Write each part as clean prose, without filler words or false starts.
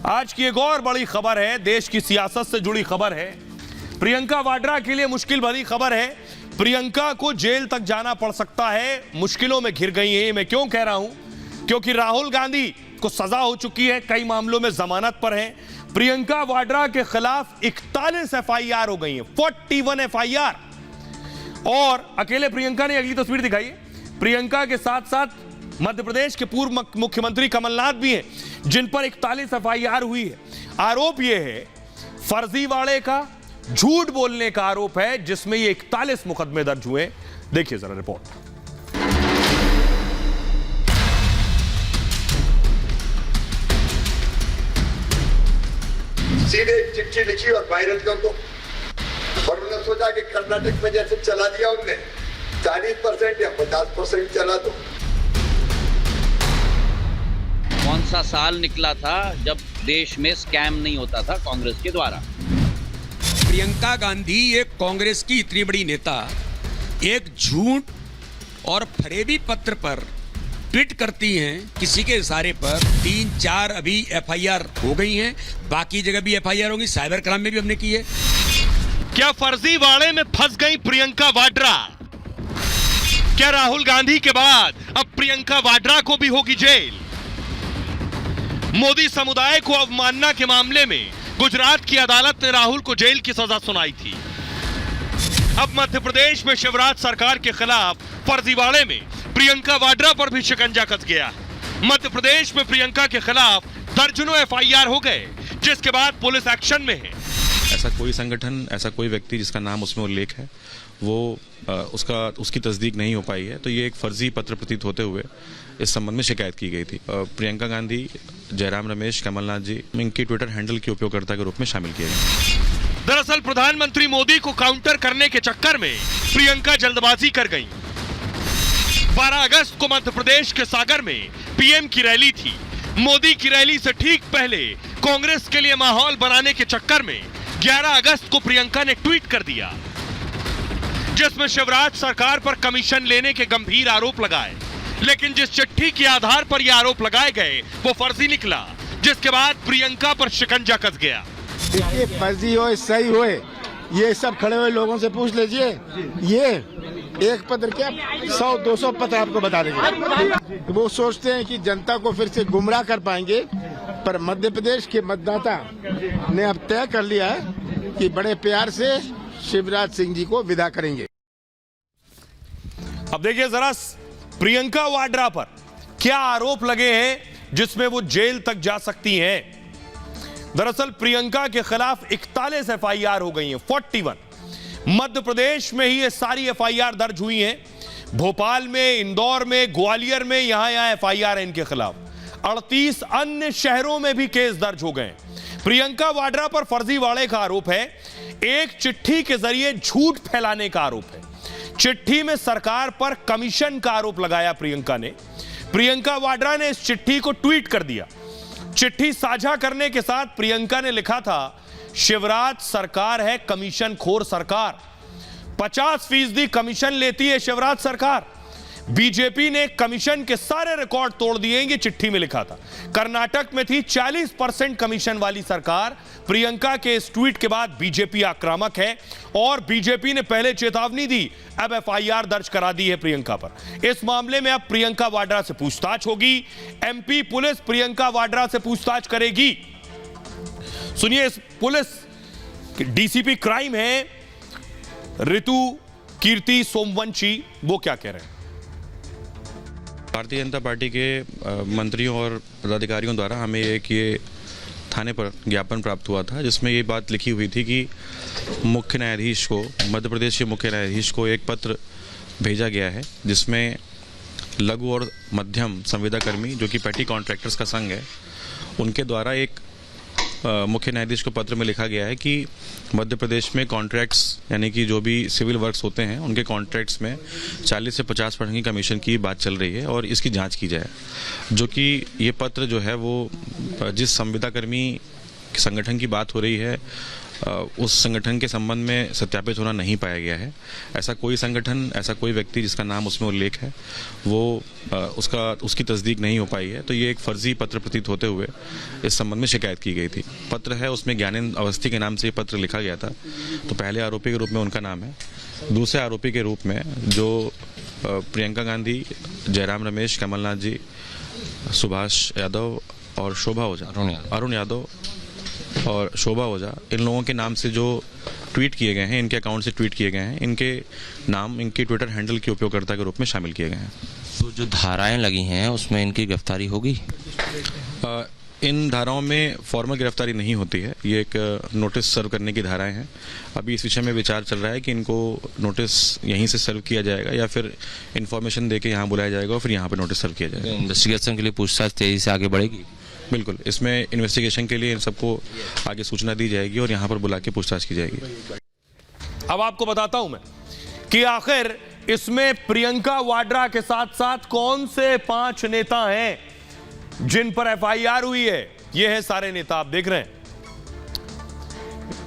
आज की एक और बड़ी खबर है, देश की सियासत से जुड़ी खबर है। प्रियंका वाड्रा के लिए मुश्किल भरी खबर है। प्रियंका को जेल तक जाना पड़ सकता है, मुश्किलों में घिर गई है। मैं क्यों कह रहा हूं? क्योंकि राहुल गांधी को सजा हो चुकी है, कई मामलों में जमानत पर है। प्रियंका वाड्रा के खिलाफ 41 एफआईआर हो गई है, 41 एफआईआर। और अकेले प्रियंका ने, अगली तस्वीर दिखाइए, प्रियंका के साथ साथ मध्य प्रदेश के पूर्व मुख्यमंत्री कमलनाथ भी हैं, जिन पर 41 एफआईआर हुई है। आरोप यह है फर्जीवाड़े का, झूठ बोलने का आरोप है, जिसमें ये 41 मुकदमे दर्ज हुए। देखिए जरा रिपोर्ट। सीधे चिट्ठी लिखी और वायरल कर दो। और उन्होंने सोचा कि कर्नाटक में जैसे चला दिया उनने 40% या 50% चला दो। कौन सा साल निकला था जब देश में स्कैम नहीं होता था कांग्रेस के द्वारा? प्रियंका गांधी एक कांग्रेस की इतनी बड़ी नेता एक झूठ और फरेबी पत्र पर ट्वीट करती हैं, किसी के इशारे पर 3-4 अभी एफआईआर हो गई हैं, बाकी जगह भी एफआईआर होगी, साइबर क्राइम में भी हमने की है। क्या फर्जीवाड़े में फंस गई प्रियंका वाड्रा? क्या राहुल गांधी के बाद अब प्रियंका वाड्रा को भी होगी जेल? मोदी समुदाय को अवमानना के मामले में गुजरात की अदालत ने राहुल को जेल की सजा सुनाई थी। अब मध्य प्रदेश में शिवराज सरकार के खिलाफ फर्जीवाड़े में प्रियंका वाड्रा पर भी शिकंजा कस गया। मध्य प्रदेश में प्रियंका के खिलाफ दर्जनों एफआईआर हो गए, जिसके बाद पुलिस एक्शन में है। ऐसा कोई संगठन, ऐसा कोई व्यक्ति जिसका नाम उसमें उल्लेख है, वो उसकी तस्दीक नहीं हो पाई है, तो ये एक फर्जी पत्र प्रतीत होते हुए इस संबंध में शिकायत की गई थी। प्रियंका गांधी, जयराम रमेश, कमलनाथ जी इनकी ट्विटर हैंडल के उपयोगकर्ता के रूप में शामिल किए गए। दरअसल प्रधानमंत्री मोदी को काउंटर करने के चक्कर में प्रियंका जल्दबाजी कर गई। 12 अगस्त को मध्य प्रदेश के सागर में पीएम की रैली थी। मोदी की रैली से ठीक पहले कांग्रेस के लिए माहौल बनाने के चक्कर में 11 अगस्त को प्रियंका ने ट्वीट कर दिया, जिसमें शिवराज सरकार पर कमीशन लेने के गंभीर आरोप लगाए। लेकिन जिस चिट्ठी के आधार पर यह आरोप लगाए गए वो फर्जी निकला, जिसके बाद प्रियंका पर शिकंजा कस गया। ये फर्जी हो सही हो, ये सब खड़े हुए लोगों से पूछ लीजिए। ये एक पत्र क्या 100-200 पत्र आपको बता देंगे। वो सोचते हैं कि जनता को फिर से गुमराह कर पाएंगे, पर मध्य प्रदेश के मतदाता ने अब तय कर लिया है कि बड़े प्यार से शिवराज सिंह जी को विदा करेंगे। अब देखिए जरा प्रियंका वाड्रा पर क्या आरोप लगे हैं, जिसमें वो जेल तक जा सकती हैं। दरअसल प्रियंका के खिलाफ 41 एफआईआर हो गई हैं, 41। मध्य प्रदेश में ही ये सारी एफआईआर दर्ज हुई हैं। भोपाल में, इंदौर में, ग्वालियर में, यहां एफआईआर है इनके खिलाफ। 38 अन्य शहरों में भी केस दर्ज हो गए। प्रियंका वाड्रा पर फर्जीवाड़े का आरोप है, एक चिट्ठी के जरिए झूठ फैलाने का आरोप है। चिट्ठी में सरकार पर कमीशन का आरोप लगाया प्रियंका ने। प्रियंका वाड्रा ने इस चिट्ठी को ट्वीट कर दिया। चिट्ठी साझा करने के साथ प्रियंका ने लिखा था, शिवराज सरकार है कमीशन खोर सरकार, 50% कमीशन लेती है शिवराज सरकार। बीजेपी ने कमीशन के सारे रिकॉर्ड तोड़ दिए, ये चिट्ठी में लिखा था। कर्नाटक में थी 40% कमीशन वाली सरकार। प्रियंका के इस ट्वीट के बाद बीजेपी आक्रामक है और बीजेपी ने पहले चेतावनी दी, अब एफआईआर दर्ज करा दी है प्रियंका पर। इस मामले में अब प्रियंका वाड्रा से पूछताछ होगी। एमपी पुलिस प्रियंका वाड्रा से पूछताछ करेगी। सुनिए, इस पुलिस डीसीपी क्राइम है ऋतु कीर्ति सोमवंशी, वो क्या कह रहे हैं। भारतीय जनता पार्टी के मंत्रियों और पदाधिकारियों द्वारा हमें एक ये थाने पर ज्ञापन प्राप्त हुआ था, जिसमें ये बात लिखी हुई थी कि मुख्य न्यायाधीश को, मध्य प्रदेश के मुख्य न्यायाधीश को एक पत्र भेजा गया है, जिसमें लघु और मध्यम संविदाकर्मी, जो कि पेटी कॉन्ट्रैक्टर्स का संघ है, उनके द्वारा एक मुख्य न्यायाधीश को पत्र में लिखा गया है कि मध्य प्रदेश में कॉन्ट्रैक्ट्स, यानी कि जो भी सिविल वर्क्स होते हैं उनके कॉन्ट्रैक्ट्स में 40 से 50% की कमीशन की बात चल रही है और इसकी जांच की जाए। जो कि ये पत्र जो है वो जिस संविदाकर्मी संगठन की बात हो रही है उस संगठन के संबंध में सत्यापित होना नहीं पाया गया है। ऐसा कोई संगठन, ऐसा कोई व्यक्ति जिसका नाम उसमें उल्लेख है, वो उसकी तस्दीक नहीं हो पाई है। तो ये एक फर्जी पत्र प्रतीत होते हुए इस संबंध में शिकायत की गई थी। पत्र है, उसमें ज्ञानेंद्र अवस्थी के नाम से ये पत्र लिखा गया था। तो पहले आरोपी के रूप में उनका नाम है, दूसरे आरोपी के रूप में जो प्रियंका गांधी, जयराम रमेश, कमलनाथ जी, सुभाष यादव और शोभा ओझा, अरुण यादव और शोभा ओझा, इन लोगों के नाम से जो ट्वीट किए गए हैं, इनके अकाउंट से ट्वीट किए गए हैं, इनके नाम इनके ट्विटर हैंडल के उपयोगकर्ता के रूप में शामिल किए गए हैं। तो जो धाराएं लगी हैं उसमें इनकी गिरफ्तारी होगी? इन धाराओं में फॉर्मल गिरफ्तारी नहीं होती है। ये एक नोटिस सर्व करने की धाराएं हैं। अभी इस विषय में विचार चल रहा है कि इनको नोटिस यहीं से सर्व किया जाएगा या फिर इन्फॉर्मेशन देके यहाँ बुलाया जाएगा और फिर यहाँ पे नोटिस सर्व किया जाएगा। इन्वेस्टिगेशन के लिए पूछताछ तेजी से आगे बढ़ेगी? बिल्कुल, इसमें इन्वेस्टिगेशन के लिए इन सबको आगे सूचना दी जाएगी और यहाँ पर बुला के पूछताछ की जाएगी। अब आपको बताता हूं मैं कि आखिर इसमें प्रियंका वाड्रा के साथ साथ कौन से 5 नेता हैं जिन पर एफआईआर हुई है। ये है सारे नेता, आप देख रहे हैं।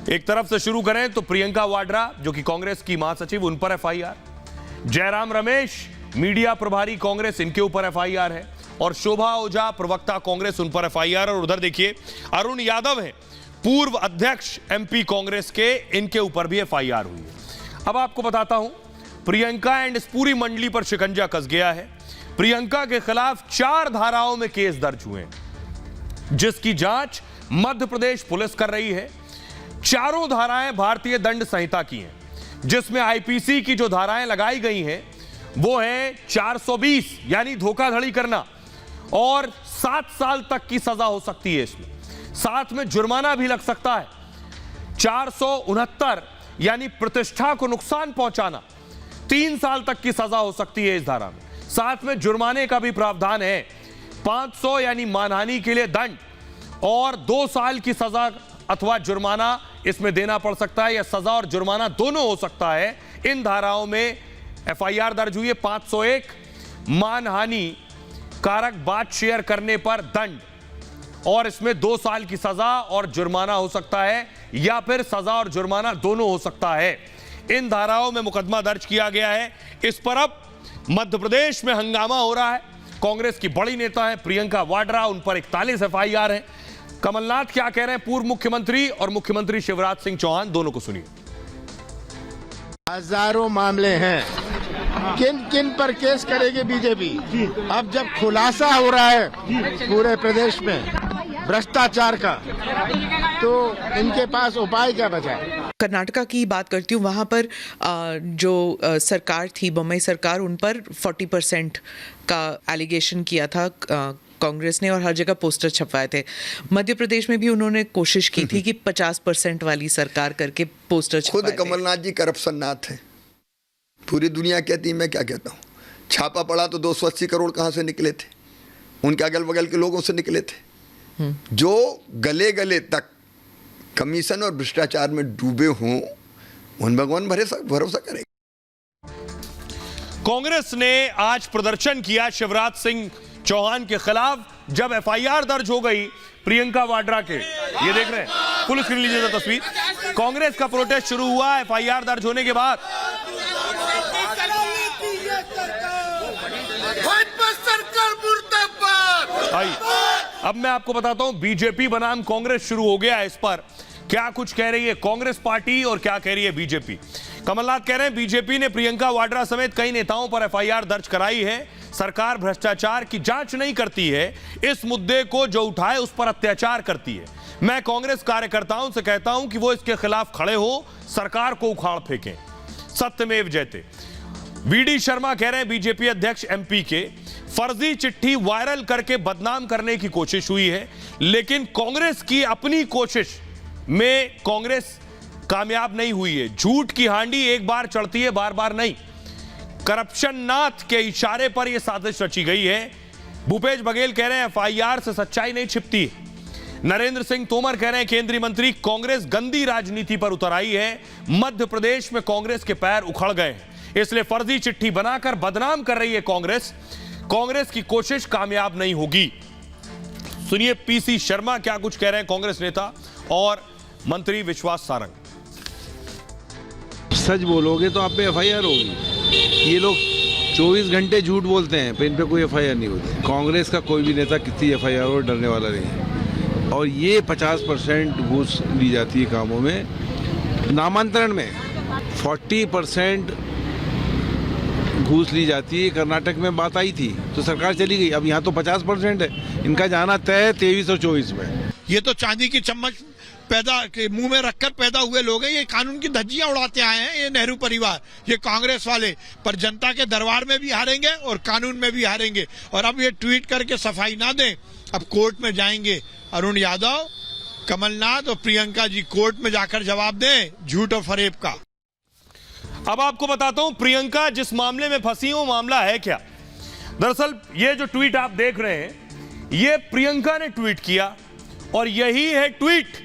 एक तरफ से शुरू करें तो प्रियंका वाड्रा जो कि कांग्रेस की महासचिव, उन पर एफआईआर। जयराम रमेश मीडिया प्रभारी कांग्रेस, इनके ऊपर एफआईआर है। और शोभा ओझा प्रवक्ता कांग्रेस, उन पर एफआईआर। और उधर देखिए अरुण यादव हैं, पूर्व अध्यक्ष एमपी कांग्रेस के, इनके ऊपर भी एफआईआर हुई है। अब आपको बताता हूं, प्रियंका एंड इस पूरी मंडली पर शिकंजा कस गया है। प्रियंका के खिलाफ 4 धाराओं में केस दर्ज हुए हैं जिसकी जांच मध्य प्रदेश पुलिस कर रही है। चारों धाराएं भारतीय दंड संहिता की हैं, जिसमें आईपीसी की जो धाराएं लगाई गई हैं वो है 420 यानी धोखाधड़ी करना, और 7 साल तक की सजा हो सकती है इसमें, साथ में जुर्माना भी लग सकता है। 469 यानी प्रतिष्ठा को नुकसान पहुंचाना, 3 साल तक की सजा हो सकती है इस धारा में, साथ में जुर्माने का भी प्रावधान है। 500 यानी मानहानि के लिए दंड और 2 साल की सजा अथवा जुर्माना इसमें देना पड़ सकता है, या सजा और जुर्माना दोनों हो सकता है। इन धाराओं में एफआईआर दर्ज हुई है। 501 मानहानि कारक बात शेयर करने पर दंड, और इसमें 2 साल की सजा और जुर्माना हो सकता है, या फिर सजा और जुर्माना दोनों हो सकता है। इन धाराओं में मुकदमा दर्ज किया गया है। इस पर अब मध्य प्रदेश में हंगामा हो रहा है। कांग्रेस की बड़ी नेता है प्रियंका वाड्रा, उन पर 41 एफआईआर है। कमलनाथ क्या कह रहे हैं, पूर्व मुख्यमंत्री और मुख्यमंत्री शिवराज सिंह चौहान, दोनों को सुनिए। हजारों मामले हैं, किन किन पर केस करेगी बीजेपी? अब जब खुलासा हो रहा है पूरे प्रदेश में भ्रष्टाचार का, तो इनके पास उपाय क्या बचा है? कर्नाटका की बात करती हूँ, वहाँ पर जो सरकार थी, बम्बई सरकार, उन पर 40% का एलिगेशन किया था कांग्रेस ने, और हर जगह पोस्टर छपवाए थे। मध्य प्रदेश में भी उन्होंने कोशिश की थी कि 50% वाली सरकार करके पोस्टर छपवाए खुद कमलनाथ जी करप्शन नाथ है, पूरी दुनिया कहती है, मैं क्या कहता हूँ। छापा पड़ा तो 280 करोड़ कहाँ से निकले थे? उनके अगल बगल के लोगों से निकले थे, जो गले गले तक कमीशन और भ्रष्टाचार में डूबे हों, उन भगवान भरोसा करें। कांग्रेस ने आज प्रदर्शन किया शिवराज सिंह चौहान के खिलाफ, जब एफआईआर दर्ज हो गई प्रियंका वाड्रा के। ये देख रहे हैं, फुल स्क्रीन लीजिए तस्वीर। कांग्रेस का प्रोटेस्ट शुरू हुआ एफआईआर दर्ज होने के बाद। अब मैं आपको बताता हूं, बीजेपी बनाम कांग्रेस शुरू हो गया है। इस पर क्या कुछ कह रही है कांग्रेस पार्टी और क्या कह रही है बीजेपी। कमलनाथ कह रहे हैं बीजेपी ने प्रियंका वाड्रा समेत कई नेताओं पर एफआईआर दर्ज कराई है। सरकार भ्रष्टाचार की जांच नहीं करती है, इस मुद्दे को जो उठाए उस पर अत्याचार करती है। मैं कांग्रेस कार्यकर्ताओं से कहता हूं कि वो इसके खिलाफ खड़े हो, सरकार को उखाड़ फेंकें। सत्यमेव जयते। वीडी शर्मा कह रहे हैं बीजेपी अध्यक्ष एमपी के, फर्जी चिट्ठी वायरल करके बदनाम करने की कोशिश हुई है, लेकिन कांग्रेस की अपनी कोशिश में कांग्रेस कामयाब नहीं हुई है। झूठ की हांडी एक बार चढ़ती है, बार बार नहीं। करप्शन नाथ के इशारे पर यह साजिश रची गई है। भूपेश बघेल कह रहे हैं एफआईआर से सच्चाई नहीं छिपती। नरेंद्र सिंह तोमर कह रहे हैं केंद्रीय मंत्री, कांग्रेस गंदी राजनीति पर उतर आई है। मध्य प्रदेश में कांग्रेस के पैर उखड़ गए हैं, इसलिए फर्जी चिट्ठी बनाकर बदनाम कर रही है कांग्रेस। कांग्रेस की कोशिश कामयाब नहीं होगी। सुनिए पीसी शर्मा क्या कुछ कह रहे हैं, कांग्रेस नेता और मंत्री विश्वास सारंग। सच बोलोगे तो आप पे एफआईआर होगी। ये लोग 24 घंटे झूठ बोलते हैं, पर इन पे कोई एफआईआर नहीं होती। कांग्रेस का कोई भी नेता किसी एफआईआर और डरने वाला नहीं है। और ये 50% घूस ली जाती है कामों में। नामांतरण में 40% घूस ली जाती है। कर्नाटक में बात आई थी तो सरकार चली गई। अब यहाँ तो 50% है। इनका जाना तय है 23 और 24 में। ये तो चांदी की चम्मच पैदा के मुंह में रखकर पैदा हुए लोग हैं। ये कानून की धज्जियां उड़ाते आए हैं ये नेहरू परिवार, ये कांग्रेस वाले। पर जनता के दरबार में भी हारेंगे और कानून में भी हारेंगे। और अब ये ट्वीट करके सफाई ना दें, अब कोर्ट में जाएंगे। अरुण यादव, कमलनाथ और प्रियंका जी कोर्ट में जाकर जवाब दें झूठ और फरेब का। अब आपको बताता हूं प्रियंका जिस मामले में फंसी हो मामला है क्या। दरअसल ये जो ट्वीट आप देख रहे हैं ये प्रियंका ने ट्वीट किया और यही है ट्वीट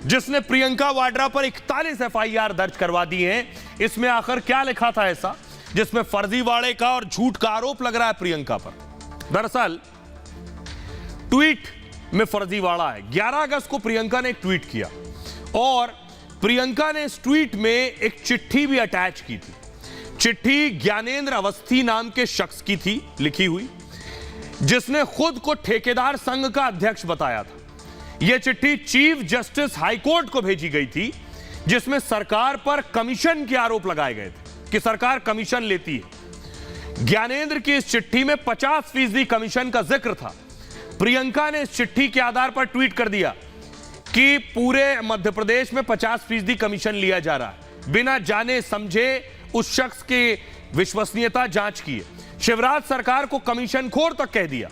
जिसने प्रियंका वाड्रा पर 41 एफआईआर दर्ज करवा दी हैं। इसमें आखिर क्या लिखा था ऐसा जिसमें फर्जीवाड़े का और झूठ का आरोप लग रहा है प्रियंका पर। दरअसल ट्वीट में फर्जीवाड़ा है। 11 अगस्त को प्रियंका ने एक ट्वीट किया और प्रियंका ने इस ट्वीट में एक चिट्ठी भी अटैच की थी। चिट्ठी ज्ञानेंद्र अवस्थी नाम के शख्स की थी लिखी हुई, जिसने खुद को ठेकेदार संघ का अध्यक्ष बताया था। यह चिट्ठी चीफ जस्टिस हाईकोर्ट को भेजी गई थी, जिसमें सरकार पर कमीशन के आरोप लगाए गए थे कि सरकार कमीशन लेती है। ज्ञानेंद्र की इस चिट्ठी में 50% कमीशन का जिक्र था। प्रियंका ने इस चिट्ठी के आधार पर ट्वीट कर दिया कि पूरे मध्य प्रदेश में 50% कमीशन लिया जा रहा है। बिना जाने समझे उस शख्स की विश्वसनीयता जांच की है। शिवराज सरकार को कमीशन खोर तक कह दिया।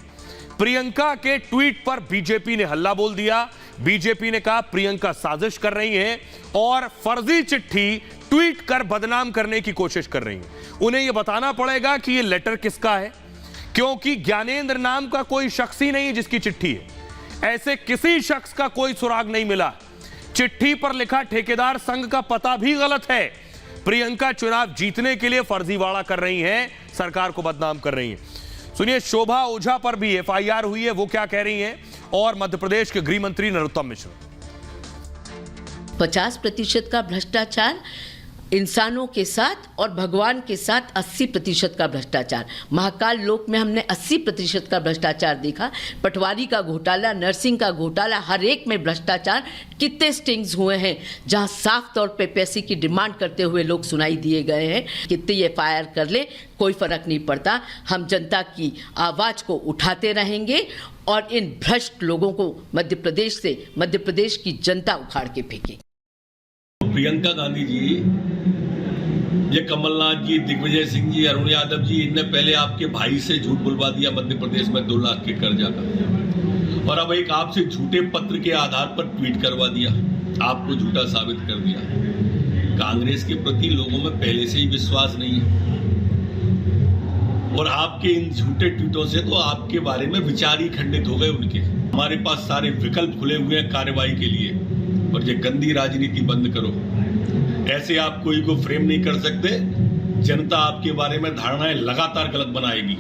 प्रियंका के ट्वीट पर बीजेपी ने हल्ला बोल दिया। बीजेपी ने कहा प्रियंका साजिश कर रही हैं और फर्जी चिट्ठी ट्वीट कर बदनाम करने की कोशिश कर रही हैं। उन्हें यह बताना पड़ेगा कि यह लेटर किसका है, क्योंकि ज्ञानेंद्र नाम का कोई शख्स ही नहीं है जिसकी चिट्ठी है। ऐसे किसी शख्स का कोई सुराग नहीं मिला। चिट्ठी पर लिखा ठेकेदार संघ का पता भी गलत है। प्रियंका चुनाव जीतने के लिए फर्जीवाड़ा कर रही हैं, सरकार को बदनाम कर रही हैं। सुनिए, शोभा ओझा पर भी एफआईआर हुई है, वो क्या कह रही हैं, और मध्य प्रदेश के गृह मंत्री नरोत्तम मिश्र। 50% का भ्रष्टाचार इंसानों के साथ और भगवान के साथ 80% का भ्रष्टाचार। महाकाल लोक में हमने 80% का भ्रष्टाचार देखा। पटवारी का घोटाला, नर्सिंग का घोटाला, हर एक में भ्रष्टाचार। कितने स्टिंग्स हुए हैं जहां साफ तौर पे पैसे की डिमांड करते हुए लोग सुनाई दिए गए हैं। कितनी एफआईआर कर ले कोई फर्क नहीं पड़ता। हम जनता की आवाज को उठाते रहेंगे और इन भ्रष्ट लोगों को मध्य प्रदेश से मध्य प्रदेश की जनता उखाड़ के फेंकेगी। प्रियंका गांधी जी, ये कमलनाथ जी, दिग्विजय सिंह जी, अरुण यादव जी, इनने पहले आपके भाई से झूठ बुलवा दिया मध्य प्रदेश में 2 लाख के कर्जा का, और अब एक आपसे झूठे पत्र के आधार पर ट्वीट करवा दिया, आपको झूठा साबित कर दिया। कांग्रेस के प्रति लोगों में पहले से ही विश्वास नहीं है और आपके इन झूठे ट्वीटों से तो आपके बारे में विचार ही खंडित हो गए उनके। हमारे पास सारे विकल्प खुले हुए हैं कार्रवाई के लिए, और ये गंदी राजनीति बंद करो। ऐसे आप कोई को फ्रेम नहीं कर सकते। जनता आपके बारे में धारणाएं लगातार गलत बनाएगी।